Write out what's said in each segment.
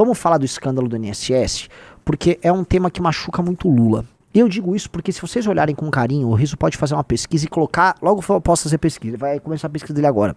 Vamos falar do escândalo do INSS, porque é um tema que machuca muito o Lula. Eu digo isso porque se vocês olharem com carinho, o Rizzo pode fazer uma pesquisa e colocar, logo eu posso fazer pesquisa, vai começar a pesquisa dele agora.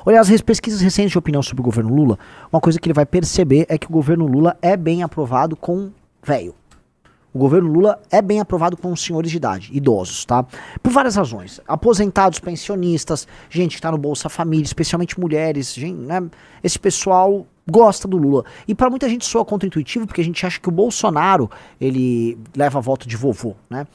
Olhar as pesquisas recentes de opinião sobre o governo Lula, uma coisa que ele vai perceber é que o governo Lula é bem aprovado com velho. O governo Lula é bem aprovado com senhores de idade, idosos, tá? Por várias razões. Aposentados, pensionistas, gente que tá no Bolsa Família, especialmente mulheres, gente, né? Esse pessoal gosta do Lula. E pra muita gente soa contra-intuitivo, porque a gente acha que o Bolsonaro, ele leva voto de vovô, né?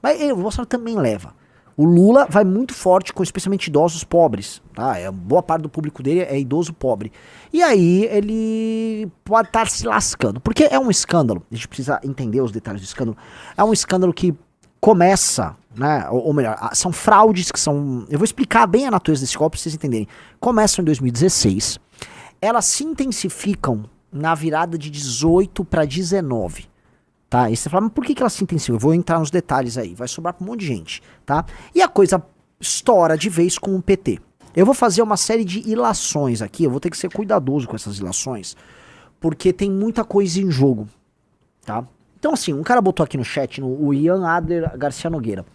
Mas o Bolsonaro também leva. O Lula vai muito forte com especialmente idosos pobres, tá? Boa parte do público dele é idoso pobre. E aí ele pode estar se lascando. Porque é um escândalo, a gente precisa entender os detalhes do escândalo. É um escândalo que começa, né? Ou melhor, são fraudes que são... Eu vou explicar bem a natureza desse golpe pra vocês entenderem. Começam em 2016, elas se intensificam na virada de 18 para 19. Tá? E você fala, mas por que ela se intensifica? Eu vou entrar nos detalhes aí, vai sobrar pra um monte de gente, tá? E a coisa estoura de vez com o PT. Eu vou fazer uma série de ilações aqui, eu vou ter que ser cuidadoso com essas ilações, porque tem muita coisa em jogo, tá? Então assim, um cara botou aqui no chat, o Ian Adler Garcia Nogueira.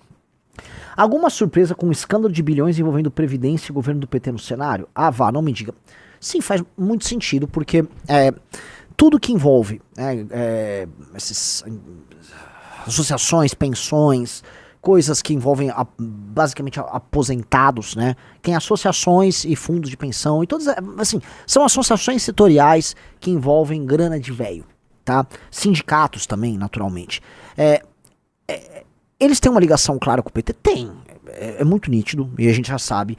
Alguma surpresa com o escândalo de bilhões envolvendo Previdência e governo do PT no cenário? Ah, vá, não me diga. Sim, faz muito sentido, porque... tudo que envolve essas associações, pensões, coisas que envolvem basicamente aposentados, né? Tem associações e fundos de pensão e todas, assim, são associações setoriais que envolvem grana de velho, tá? Sindicatos também, naturalmente. Eles têm uma ligação clara com o PT? Tem. É muito nítido, e a gente já sabe.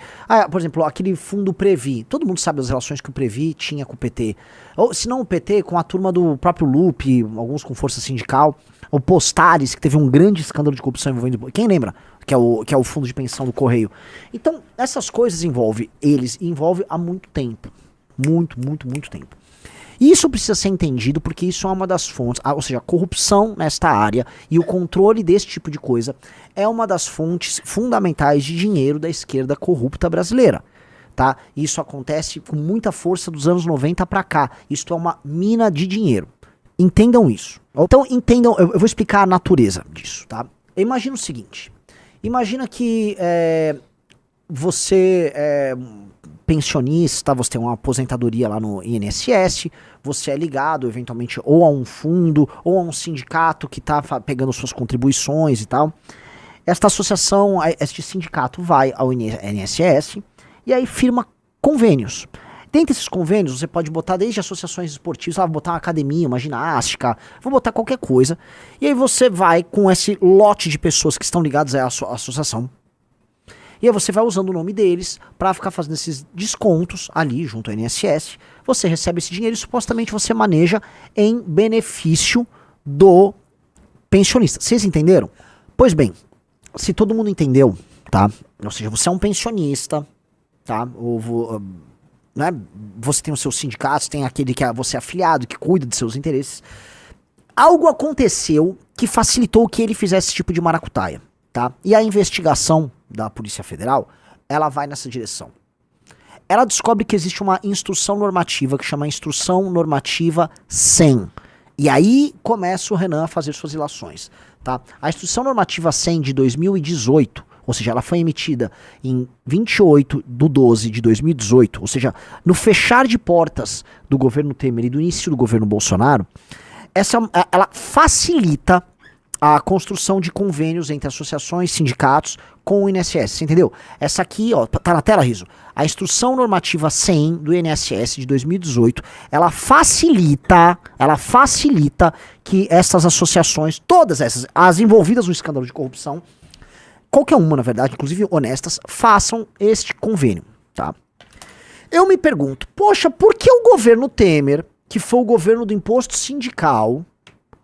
Por exemplo, aquele fundo Previ. Todo mundo sabe as relações que o Previ tinha com o PT. Ou, se não o PT, com a turma do próprio Lupe, alguns com força sindical. O Postares, que teve um grande escândalo de corrupção envolvendo... Quem lembra? Que é o fundo de pensão do Correio. Então, essas coisas envolvem eles, e envolve há muito tempo. Muito, muito, muito tempo. E isso precisa ser entendido porque isso é uma das fontes, ou seja, a corrupção nesta área e o controle desse tipo de coisa é uma das fontes fundamentais de dinheiro da esquerda corrupta brasileira, tá? Isso acontece com muita força dos anos 90 pra cá. Isto é uma mina de dinheiro. Entendam isso. Então entendam, eu vou explicar a natureza disso, tá? Imagina o seguinte, imagina que você pensionista, você tem uma aposentadoria lá no INSS, você é ligado eventualmente ou a um fundo ou a um sindicato que está pegando suas contribuições e tal. Esta associação, este sindicato vai ao INSS e aí firma convênios. Dentre esses convênios você pode botar desde associações esportivas, vou botar uma academia, uma ginástica, vou botar qualquer coisa. E aí você vai com esse lote de pessoas que estão ligadas à associação. E aí você vai usando o nome deles para ficar fazendo esses descontos ali junto ao INSS. Você recebe esse dinheiro e supostamente você maneja em benefício do pensionista. Vocês entenderam? Pois bem, se todo mundo entendeu, tá? Ou seja, você é um pensionista, tá? Né? Você tem os seus sindicatos, tem aquele que você é afiliado, que cuida de seus interesses. Algo aconteceu que facilitou que ele fizesse esse tipo de maracutaia, tá? E a investigação da Polícia Federal, ela vai nessa direção. Ela descobre que existe uma instrução normativa que chama Instrução Normativa 100. E aí começa o Renan a fazer suas ilações, tá? A Instrução Normativa 100 de 2018, ou seja, ela foi emitida em 28/12/2018, ou seja, no fechar de portas do governo Temer e do início do governo Bolsonaro, ela facilita a construção de convênios entre associações, sindicatos com o INSS, você entendeu? Essa aqui, ó, tá na tela, Rizzo. A Instrução Normativa 100 do INSS de 2018, ela facilita que essas associações, todas essas, as envolvidas no escândalo de corrupção, qualquer uma, na verdade, inclusive honestas, façam este convênio, tá? Eu me pergunto, poxa, por que o governo Temer, que foi o governo do imposto sindical,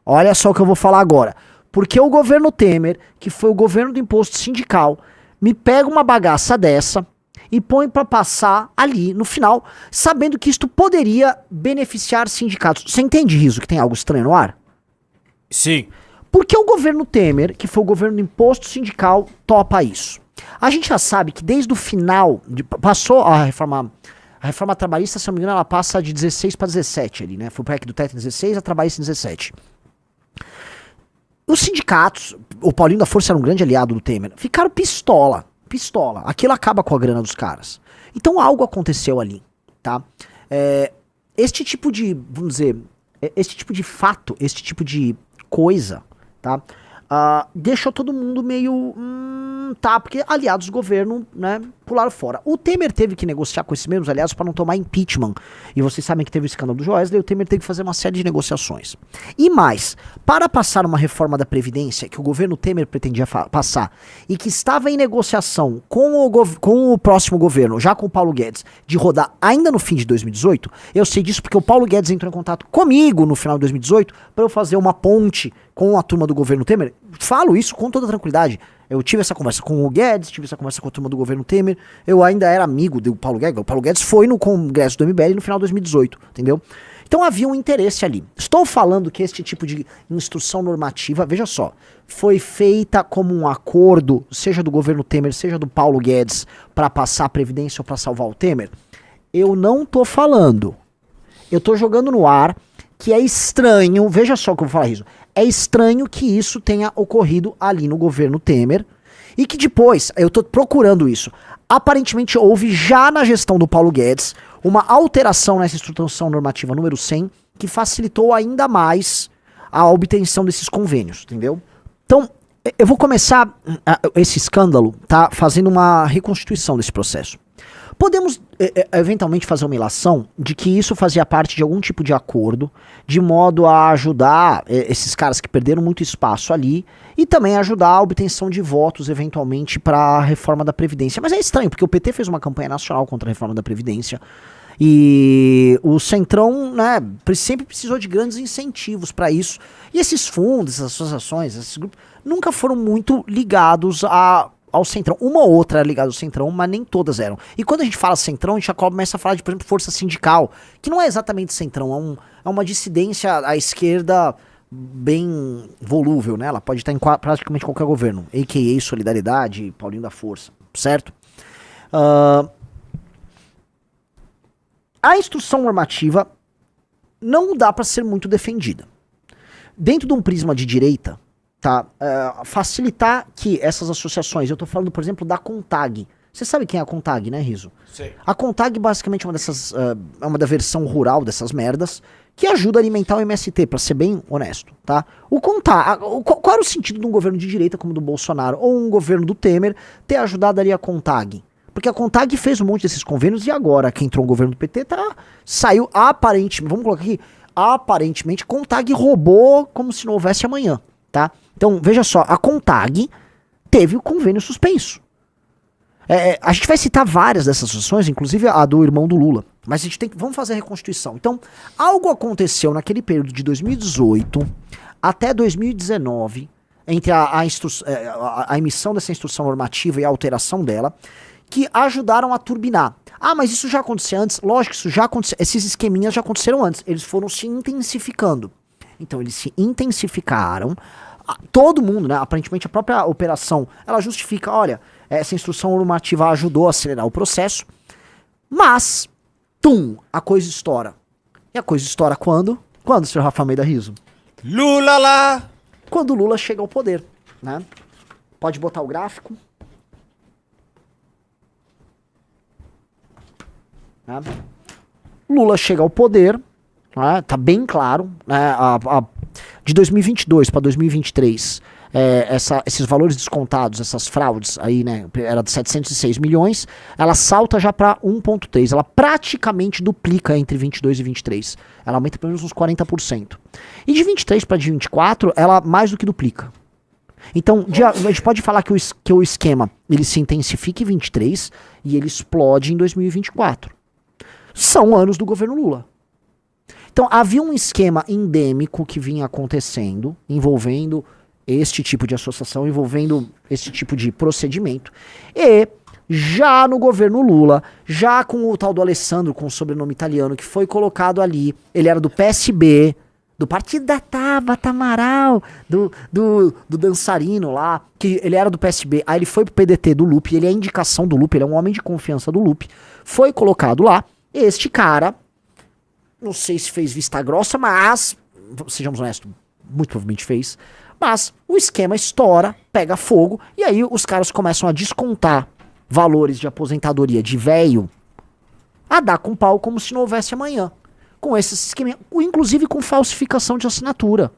olha só o que eu vou falar agora, porque o governo Temer, que foi o governo do imposto sindical, me pega uma bagaça dessa e põe pra passar ali no final, sabendo que isto poderia beneficiar sindicatos. Você entende, Rizzo, que tem algo estranho no ar? Sim. Por que o governo Temer, que foi o governo do imposto sindical, topa isso? A gente já sabe que desde o final, passou a reforma A reforma trabalhista, se não me engano, ela passa de 16 para 17 ali, né? Foi o PEC do teto em 16, a trabalhista em 17. Os sindicatos, o Paulinho da Força era um grande aliado do Temer, ficaram pistola. Aquilo acaba com a grana dos caras. Então algo aconteceu ali, tá? Este tipo de, vamos dizer, este tipo de fato, este tipo de coisa, tá? Deixou todo mundo meio, tá, porque aliados do governo, né, pularam fora. O Temer teve que negociar com esses mesmos aliados para não tomar impeachment. E vocês sabem que teve o escândalo do Joesley, o Temer teve que fazer uma série de negociações. E mais, para passar uma reforma da Previdência que o governo Temer pretendia passar e que estava em negociação com o próximo governo, já com o Paulo Guedes, de rodar ainda no fim de 2018, eu sei disso porque o Paulo Guedes entrou em contato comigo no final de 2018 para eu fazer uma ponte com a turma do governo Temer. Falo isso com toda tranquilidade. Eu tive essa conversa com o Guedes, tive essa conversa com a turma do governo Temer. Eu ainda era amigo do Paulo Guedes. O Paulo Guedes foi no congresso do MBL no final de 2018, entendeu? Então havia um interesse ali. Estou falando que este tipo de instrução normativa, veja só, foi feita como um acordo, seja do governo Temer, seja do Paulo Guedes, para passar a Previdência ou para salvar o Temer. Eu não tô falando. Eu tô jogando no ar que é estranho, veja só o que eu vou falar, Riso. É estranho que isso tenha ocorrido ali no governo Temer e que depois, eu tô procurando isso, aparentemente houve já na gestão do Paulo Guedes uma alteração nessa instrução normativa número 100 que facilitou ainda mais a obtenção desses convênios, entendeu? Então, eu vou começar esse escândalo, tá, fazendo uma reconstituição desse processo. Podemos, eventualmente, fazer uma ilação de que isso fazia parte de algum tipo de acordo, de modo a ajudar esses caras que perderam muito espaço ali, e também ajudar a obtenção de votos, eventualmente, para a reforma da Previdência. Mas é estranho, porque o PT fez uma campanha nacional contra a reforma da Previdência, e o Centrão, né, sempre precisou de grandes incentivos para isso. E esses fundos, essas associações, esses grupos, nunca foram muito ligados ao Centrão. Uma ou outra era ligada ao Centrão, mas nem todas eram. E quando a gente fala Centrão, a gente já começa a falar de, por exemplo, força sindical, que não é exatamente Centrão, é uma dissidência à esquerda bem volúvel, né? Ela pode estar em praticamente qualquer governo, a.k.a. Solidariedade, Paulinho da Força, certo? A instrução normativa não dá para ser muito defendida. Dentro de um prisma de direita, tá, facilitar que essas associações, eu tô falando, por exemplo, da CONTAG. Você sabe quem é a CONTAG, né, Riso? Sim. A CONTAG basicamente é uma dessas, é uma da versão rural dessas merdas, que ajuda a alimentar o MST, pra ser bem honesto, tá? Qual era o sentido de um governo de direita como o do Bolsonaro, ou um governo do Temer, ter ajudado ali a CONTAG? Porque a CONTAG fez um monte desses convênios e agora, que entrou no governo do PT, saiu aparentemente, vamos colocar aqui, aparentemente, CONTAG roubou como se não houvesse amanhã, tá? Então, veja só, a CONTAG teve o convênio suspenso. A gente vai citar várias dessas associações, inclusive a do irmão do Lula, mas a gente vamos fazer a reconstituição. Então, algo aconteceu naquele período de 2018 até 2019, entre a emissão dessa instrução normativa e a alteração dela, que ajudaram a turbinar. Ah, mas isso já acontecia antes? Lógico que isso já aconteceu, esses esqueminhas já aconteceram antes, eles foram se intensificando. Então, eles se intensificaram. Todo mundo, né, aparentemente a própria operação, ela justifica, olha, essa instrução normativa ajudou a acelerar o processo, mas, a coisa estoura. E a coisa estoura quando? Quando, senhor Rafa Almeida Riso? Lula lá! Quando o Lula chega ao poder, né? Pode botar o gráfico. Né? Lula chega ao poder, né? Tá bem claro, né? De 2022 para 2023, esses valores descontados, essas fraudes aí, né, era de 706 milhões, ela salta já para 1,3, ela praticamente duplica entre 22 e 23, ela aumenta pelo menos uns 40%. E de 23 para 24, ela mais do que duplica. Então, a gente pode falar que o esquema, ele se intensifica em 23 e ele explode em 2024. São anos do governo Lula. Então, havia um esquema endêmico que vinha acontecendo, envolvendo este tipo de associação, envolvendo esse tipo de procedimento. E, já no governo Lula, já com o tal do Alessandro, com o sobrenome italiano, que foi colocado ali, ele era do PSB, do Partido da Tabata Amaral, do dançarino lá, que ele era do PSB, aí ele foi pro PDT do Lupe, ele é a indicação do Lupe, ele é um homem de confiança do Lupe, foi colocado lá, Este cara, não sei se fez vista grossa, mas, sejamos honestos, muito provavelmente fez, mas o esquema estoura, pega fogo, e aí os caras começam a descontar valores de aposentadoria de velho, a dar com pau como se não houvesse amanhã. Com esse esquema, inclusive com falsificação de assinatura.